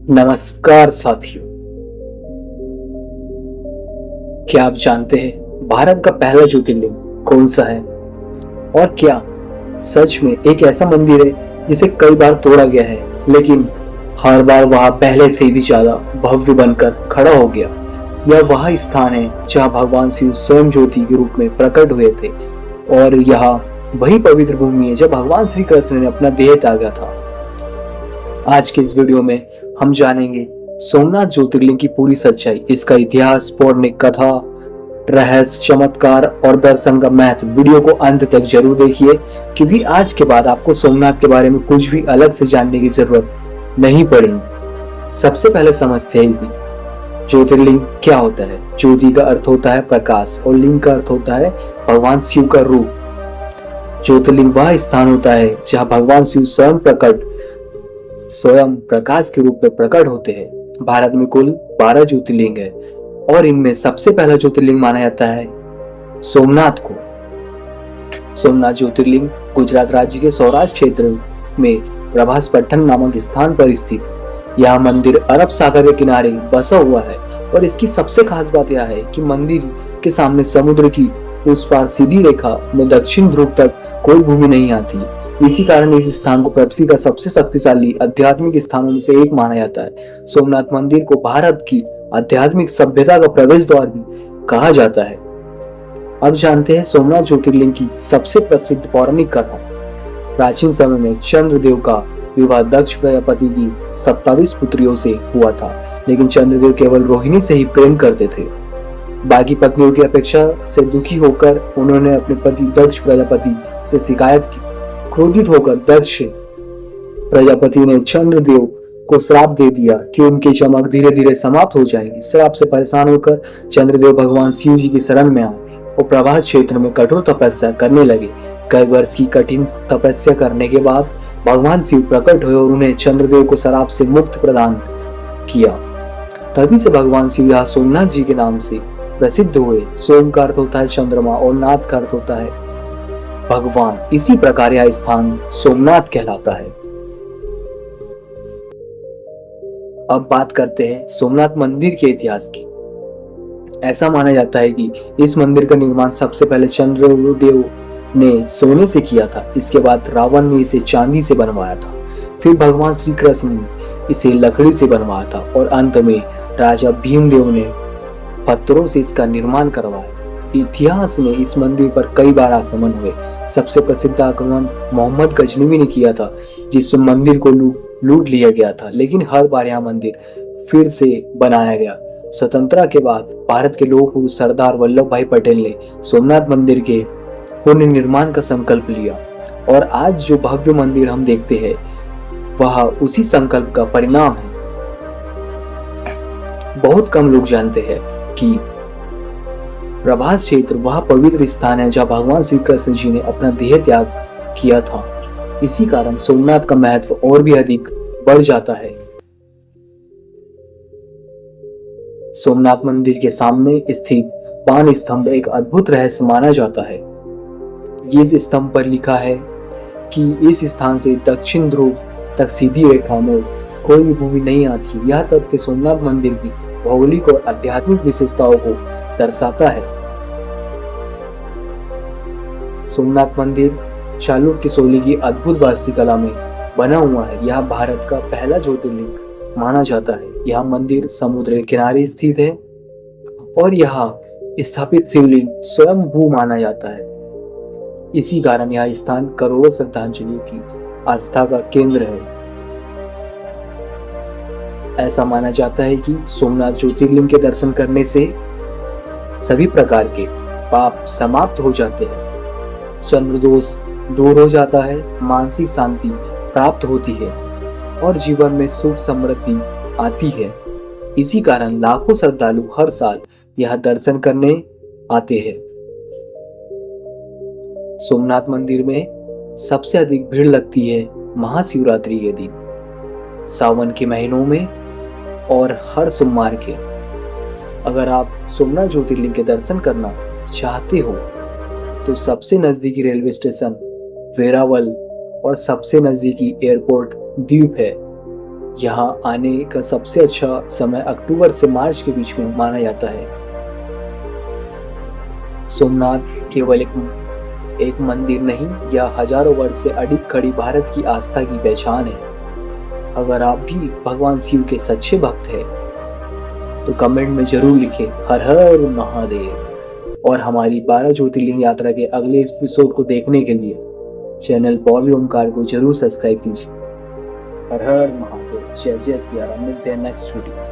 नमस्कार साथियों। क्या आप जानते हैं भारत का पहला ज्योतिर्लिंग कौन सा है? और क्या सच में एक ऐसा मंदिर है जिसे कई बार तोड़ा गया है लेकिन हर बार वह पहले से भी ज्यादा भव्य बनकर खड़ा हो गया? यह वह स्थान है जहां भगवान शिव स्वयं ज्योति के रूप में प्रकट हुए थे और यह वही पवित्र भूमि है जब भगवान श्री कृष्ण ने अपना देह त्यागा था। आज के इस वीडियो में हम जानेंगे सोमनाथ ज्योतिर्लिंग की पूरी सच्चाई, इसका इतिहास, पौराणिक कथा, रहस्य, चमत्कार और दर्शन का महत्व। वीडियो को अंत तक जरूर देखिए क्योंकि आज के बाद आपको सोमनाथ के बारे में कुछ भी अलग से जानने की जरूरत नहीं पड़ेगी। सबसे पहले समझते हैं कि ज्योतिर्लिंग क्या होता है। ज्योति का अर्थ होता है प्रकाश और लिंग का अर्थ होता है भगवान शिव का रूप। ज्योतिर्लिंग वह स्थान होता है जहाँ भगवान शिव स्वयं प्रकाश के रूप में प्रकट होते हैं। भारत में कुल 12 ज्योतिर्लिंग है और इनमें सबसे पहला ज्योतिर्लिंग माना जाता है सोमनाथ को। सोमनाथ ज्योतिर्लिंग गुजरात राज्य के सौराष्ट्र क्षेत्र में प्रभासपट्टन नामक स्थान पर स्थित। यह मंदिर अरब सागर के किनारे बसा हुआ है और इसकी सबसे खास बात यह है कि मंदिर के सामने समुद्र की उस पार सीधी रेखा में दक्षिण ध्रुव तक कोई भूमि नहीं आती। इसी कारण इस स्थान को पृथ्वी का सबसे शक्तिशाली आध्यात्मिक स्थानों में से एक माना जाता है। सोमनाथ मंदिर को भारत की आध्यात्मिक सभ्यता का प्रवेश द्वार भी कहा जाता है। अब जानते हैं सोमनाथ ज्योतिर्लिंग की सबसे प्रसिद्ध पौराणिक कथा। प्राचीन समय में चंद्रदेव का विवाह दक्ष प्रजापति की 27 पुत्रियों से हुआ था, लेकिन चंद्रदेव केवल रोहिणी से ही प्रेम करते थे। बाकी पत्नियों की अपेक्षा से दुखी होकर उन्होंने अपने पति दक्ष प्रजापति से शिकायत की। क्रोधित होकर दक्ष प्रजापति ने चंद्रदेव को श्राप दे दिया कि उनकी चमक धीरे धीरे समाप्त हो जाएगी। श्राप से परेशान होकर चंद्रदेव भगवान शिव जी की शरण में आए और प्रभास क्षेत्र में कठोर तपस्या करने लगे। कई वर्ष की कठिन तपस्या करने के बाद भगवान शिव प्रकट हुए और उन्हें चंद्रदेव को श्राप से मुक्त प्रदान किया। तभी से भगवान शिव यहाँ सोमनाथ जी के नाम से प्रसिद्ध हुए। सोम का अर्थ होता है चंद्रमा और नाथ का अर्थ होता है भगवान। इसी प्रकार यह स्थान सोमनाथ कहलाता है। अब बात करते हैं सोमनाथ मंदिर के इतिहास की। ऐसा माना जाता है कि इस मंदिर का निर्माण सबसे पहले चंद्रदेव ने सोने से किया था। इसके बाद रावण ने इसे चांदी से बनवाया था। फिर भगवान श्री कृष्ण ने इसे लकड़ी से बनवाया था और अंत में राजा भीमदेव ने पत्थरों से इसका निर्माण करवाया। इतिहास में इस मंदिर पर कई बार आक्रमण हुए। सबसे प्रसिद्ध आक्रमण मोहम्मद गजनवी ने किया था, जिसमें मंदिर को लूट लिया गया था, लेकिन हर बार यह मंदिर फिर से बनाया गया। स्वतंत्रता के बाद भारत के लौह पुरुष सरदार वल्लभ भाई पटेल ने सोमनाथ मंदिर के पुनर्निर्माण का संकल्प लिया और आज जो भव्य मंदिर हम देखते हैं वह उसी संकल्प का परिणाम है। बहुत कम लोग जानते हैं कि प्रभास क्षेत्र वह पवित्र स्थान है जहाँ भगवान श्री कृष्ण जी ने अपना देह त्याग किया था। इसी कारण सोमनाथ का महत्व और भी अधिक बढ़ जाता है। सोमनाथ मंदिर के सामने स्थित पान स्तंभ एक अद्भुत रहस्य माना जाता है। इस स्तंभ पर लिखा है कि इस स्थान से दक्षिण ध्रुव तक सीधी रेखा में कोई भी भूमि नहीं आती। यह तथ्य सोमनाथ मंदिर की भौगोलिक और आध्यात्मिक विशेषताओं को दर्शाता है। सोमनाथ मंदिर चालुक्य शैली की अद्भुत वास्तुकला में बना हुआ है। यह भारत का पहला ज्योतिर्लिंग माना जाता है। यह मंदिर समुद्र के किनारे स्थित है और यहाँ स्थापित शिवलिंग स्वयं भू माना जाता है। इसी कारण यह स्थान करोड़ों श्रद्धांजलियों की आस्था का केंद्र है। ऐसा माना जाता है कि सोमनाथ ज्योतिर्लिंग के दर्शन करने से सभी प्रकार के पाप समाप्त हो जाते हैं, चंद्रदोष दूर हो जाता है, मानसिक शांति प्राप्त होती है और जीवन में सुख समृद्धि आती है। इसी कारण लाखों श्रद्धालु हर साल यह दर्शन करने आते हैं। सोमनाथ मंदिर में सबसे अधिक भीड़ लगती है महाशिवरात्रि के दिन, सावन के महीनों में और हर सोमवार के। अगर आप सोमनाथ ज्योतिर्लिंग के दर्शन करना चाहते हो तो सबसे नजदीकी रेलवे स्टेशन वेरावल और सबसे नजदीकी एयरपोर्ट द्वीप है। यहाँ आने का सबसे अच्छा समय अक्टूबर से मार्च के बीच में माना जाता है। सोमनाथ केवल एक मंदिर नहीं, यह हजारों वर्ष से अडिग खड़ी भारत की आस्था की पहचान है। अगर आप भी भगवान शिव के सच्चे भक्त हैं तो कमेंट में जरूर लिखें हर हर महादेव। और हमारी 12 ज्योतिर्लिंग यात्रा के अगले एपिसोड को देखने के लिए चैनल बॉबी ओमकार को जरूर सब्सक्राइब कीजिए। हर हर महादेव, जय जय सिया राम। मिलते हैं नेक्स्ट वीडियो।